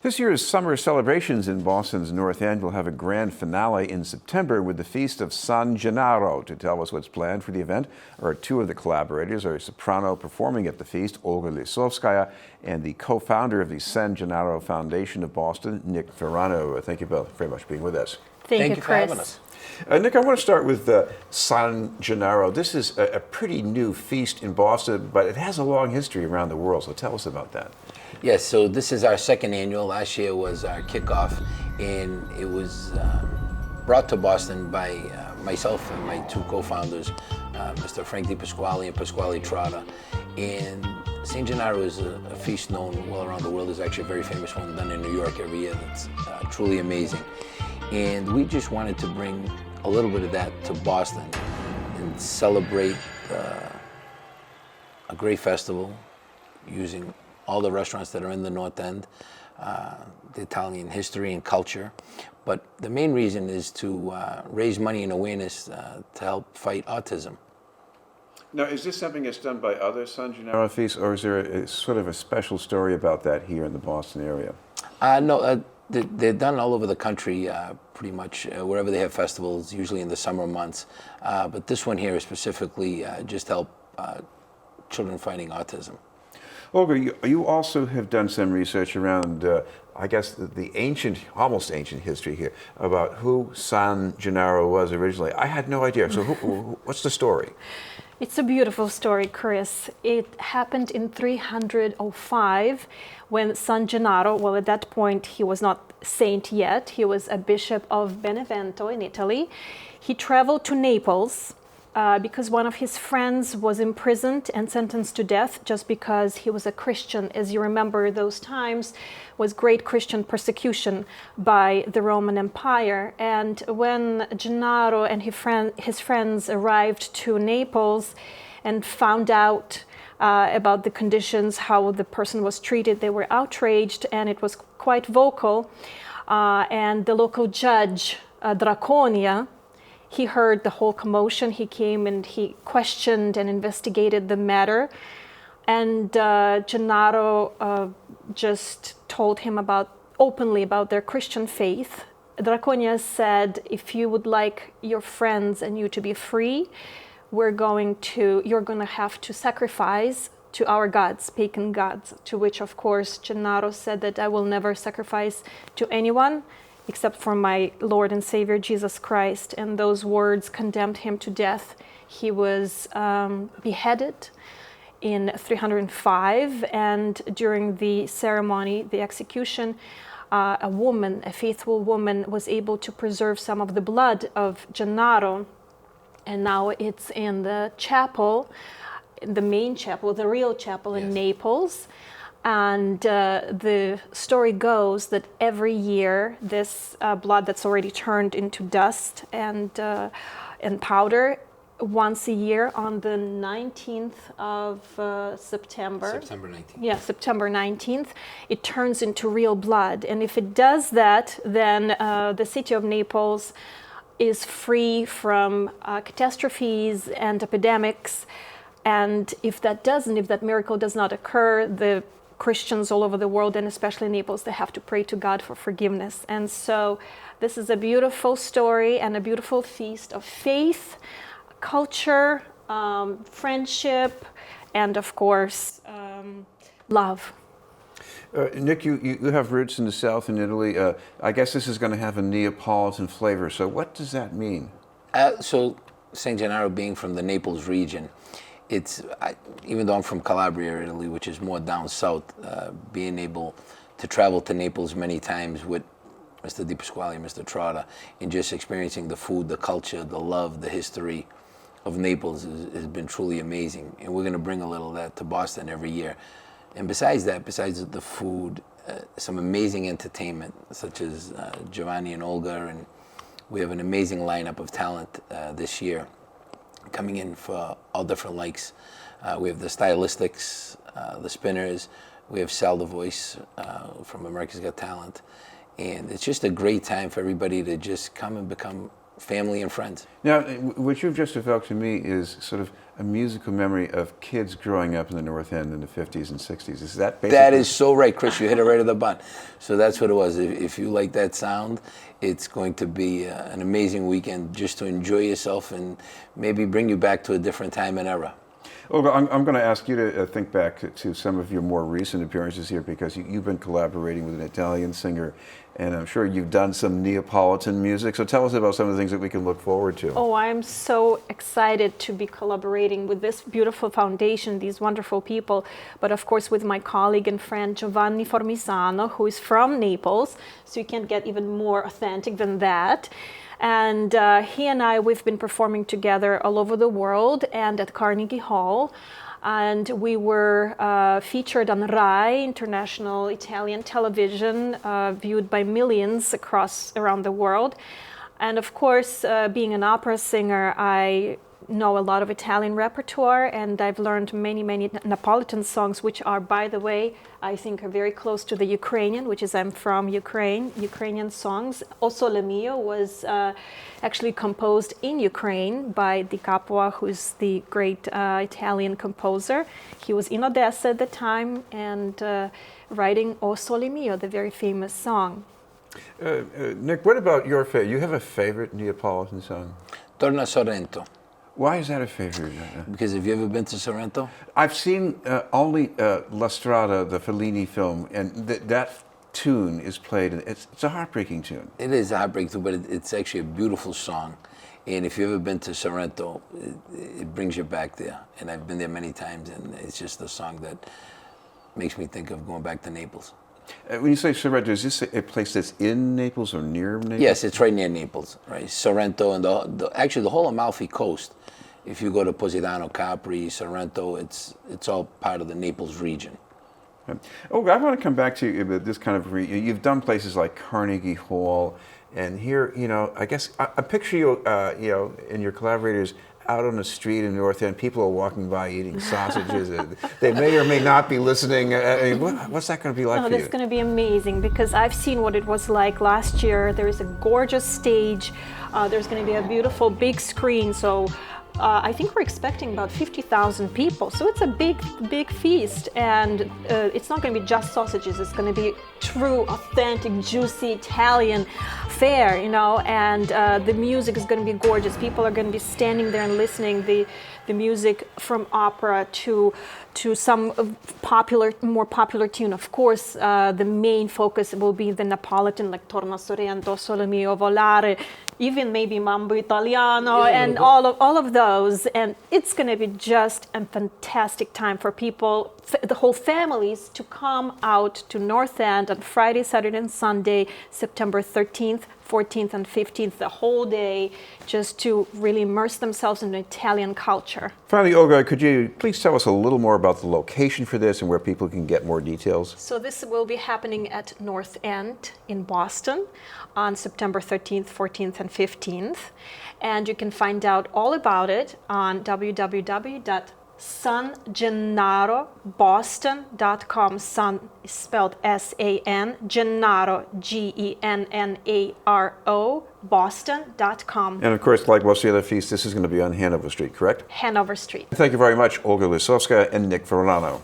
This year's summer celebrations in Boston's North End will have a grand finale in September with the Feast of San Gennaro. To tell us what's planned for the event are two of the collaborators, a soprano performing at the feast, Olga Lisovskaya, and the co-founder of the San Gennaro Foundation of Boston, Nick Varano. Thank you both very much for being with us. Thank you for having us. Nick, I want to start with San Gennaro. This is a pretty new feast in Boston, but it has a long history around the world, so tell us about that. Yes, so this is our second annual. Last year was our kickoff, and it was brought to Boston by myself and my two co-founders, Mr. Frank Di Pasquale and Pasquale Trotta. And San Gennaro is a feast known well around the world. There's actually a very famous one done in New York every year that's truly amazing. And we just wanted to bring a little bit of that to Boston and celebrate a great festival using all the restaurants that are in the North End, the Italian history and culture. But the main reason is to raise money and awareness to help fight autism. Now, is this something that's done by other San Gennaro feasts, or is there a sort of a special story about that here in the Boston area? No, they're done all over the country, pretty much wherever they have festivals, usually in the summer months. But this one here is specifically just to help children fighting autism. Olga, you also have done some research around, I guess, the ancient, almost ancient history here about who San Gennaro was originally. I had no idea. So what's the story? It's a beautiful story, Chris. It happened in 305 when San Gennaro, well, at that point he was not saint yet, he was a bishop of Benevento in Italy. He traveled to Naples because one of his friends was imprisoned and sentenced to death just because he was a Christian. As you remember, those times was great Christian persecution by the Roman Empire. And when Gennaro and his friends arrived to Naples and found out about the conditions, how the person was treated, they were outraged, and it was quite vocal. And the local judge, Draconia, he heard the whole commotion. He came and he questioned and investigated the matter. And Gennaro just told him openly about their Christian faith. Draconia said, if you would like your friends and you to be free, you're going to have to sacrifice to our gods, pagan gods, to which, of course, Gennaro said that I will never sacrifice to anyone except for my Lord and Savior, Jesus Christ. And those words condemned him to death. He was beheaded in 305, and during the ceremony, the execution, a faithful woman, was able to preserve some of the blood of Gennaro, and now it's in the chapel, the main chapel, the real chapel in Naples. And the story goes that every year this blood that's already turned into dust and powder, once a year on the 19th of September. September 19th. Yeah, September 19th, it turns into real blood. And if it does that, then the city of Naples is free from catastrophes and epidemics. And if that miracle does not occur, the Christians all over the world, and especially Naples, they have to pray to God for forgiveness. And so this is a beautiful story and a beautiful feast of faith, culture, friendship, and of course, love. Nick, you have roots in the South in Italy. I guess this is going to have a Neapolitan flavor. So what does that mean? So San Gennaro being from the Naples region, even though I'm from Calabria, Italy, which is more down south, being able to travel to Naples many times with Mr. Di Pasquale and Mr. Trotta, and just experiencing the food, the culture, the love, the history of Naples has been truly amazing. And we're going to bring a little of that to Boston every year. And besides the food, some amazing entertainment, such as Giovanni and Olga, and we have an amazing lineup of talent this year, coming in for all different likes. We have the stylistics, the spinners, we have Sal the Voice from America's Got Talent. And it's just a great time for everybody to just come and become family and friends. Now, what you've just evoked to me is sort of a musical memory of kids growing up in the North End in the 50s and 60s. Is that basically? That is so right, Chris. You hit it right at the button. So that's what it was. If you like that sound, it's going to be an amazing weekend just to enjoy yourself and maybe bring you back to a different time and era. Olga, I'm going to ask you to think back to some of your more recent appearances here, because you've been collaborating with an Italian singer, and I'm sure you've done some Neapolitan music. So tell us about some of the things that we can look forward to. Oh, I'm so excited to be collaborating with this beautiful foundation, these wonderful people, but of course with my colleague and friend Giovanni Formisano, who is from Naples, so you can't get even more authentic than that. And he and we've been performing together all over the world and at Carnegie Hall. And we were featured on RAI, international Italian television, viewed by millions around the world. And of course, being an opera singer, I know a lot of Italian repertoire, and I've learned many Neapolitan songs, which are, by the way, I think are very close to the Ukrainian, which is I'm from Ukraine, Ukrainian songs. O Sole Mio was actually composed in Ukraine by Di Capua, who's the great Italian composer. He was in Odessa at the time and writing O Sole Mio, the very famous song. Nick, what about your favorite? You have a favorite Neapolitan song? Torna Sorrento. Why is that a favorite? Because have you ever been to Sorrento? I've seen only La Strada, the Fellini film, and that tune is played. It's a heartbreaking tune. It is a heartbreak too, but it's actually a beautiful song. And if you've ever been to Sorrento, it brings you back there. And I've been there many times, and it's just a song that makes me think of going back to Naples. When you say Sorrento, is this a place that's in Naples or near Naples? Yes, it's right near Naples, right? Sorrento and actually the whole Amalfi Coast. If you go to Positano, Capri, Sorrento, it's all part of the Naples region. Oh, I want to come back to this kind of. You've done places like Carnegie Hall, and here, I guess I picture you, and your collaborators out on the street in North End. People are walking by eating sausages. They may or may not be listening. What's that going to be like for you? That's going to be amazing, because I've seen what it was like last year. There is a gorgeous stage. There's going to be a beautiful big screen. So I think we're expecting about 50,000 people. So it's a big feast. And it's not going to be just sausages. It's going to be true, authentic, juicy Italian fare, and the music is going to be gorgeous. People are going to be standing there and listening the music from opera to some more popular tune. Of course, the main focus will be the Neapolitan, like Torna Sorrento, Sole Mio, Volare, even maybe Mambo Italiano, and all of those. And it's going to be just a fantastic time for people, the whole families, to come out to North End on Friday, Saturday, and Sunday, September 13th, 14th, and 15th, the whole day, just to really immerse themselves in the Italian culture. Finally, Olga, could you please tell us a little more about the location for this and where people can get more details? So this will be happening at North End in Boston on September 13th, 14th, and 15th. And you can find out all about it on www.sangennaroboston.com. San is spelled S-A-N, Gennaro, G-E-N-N-A-R-O, Boston.com. And of course, like most of the other feasts, this is going to be on Hanover Street, correct? Hanover Street. Thank you very much, Olga Lisovskaya and Nick Varano.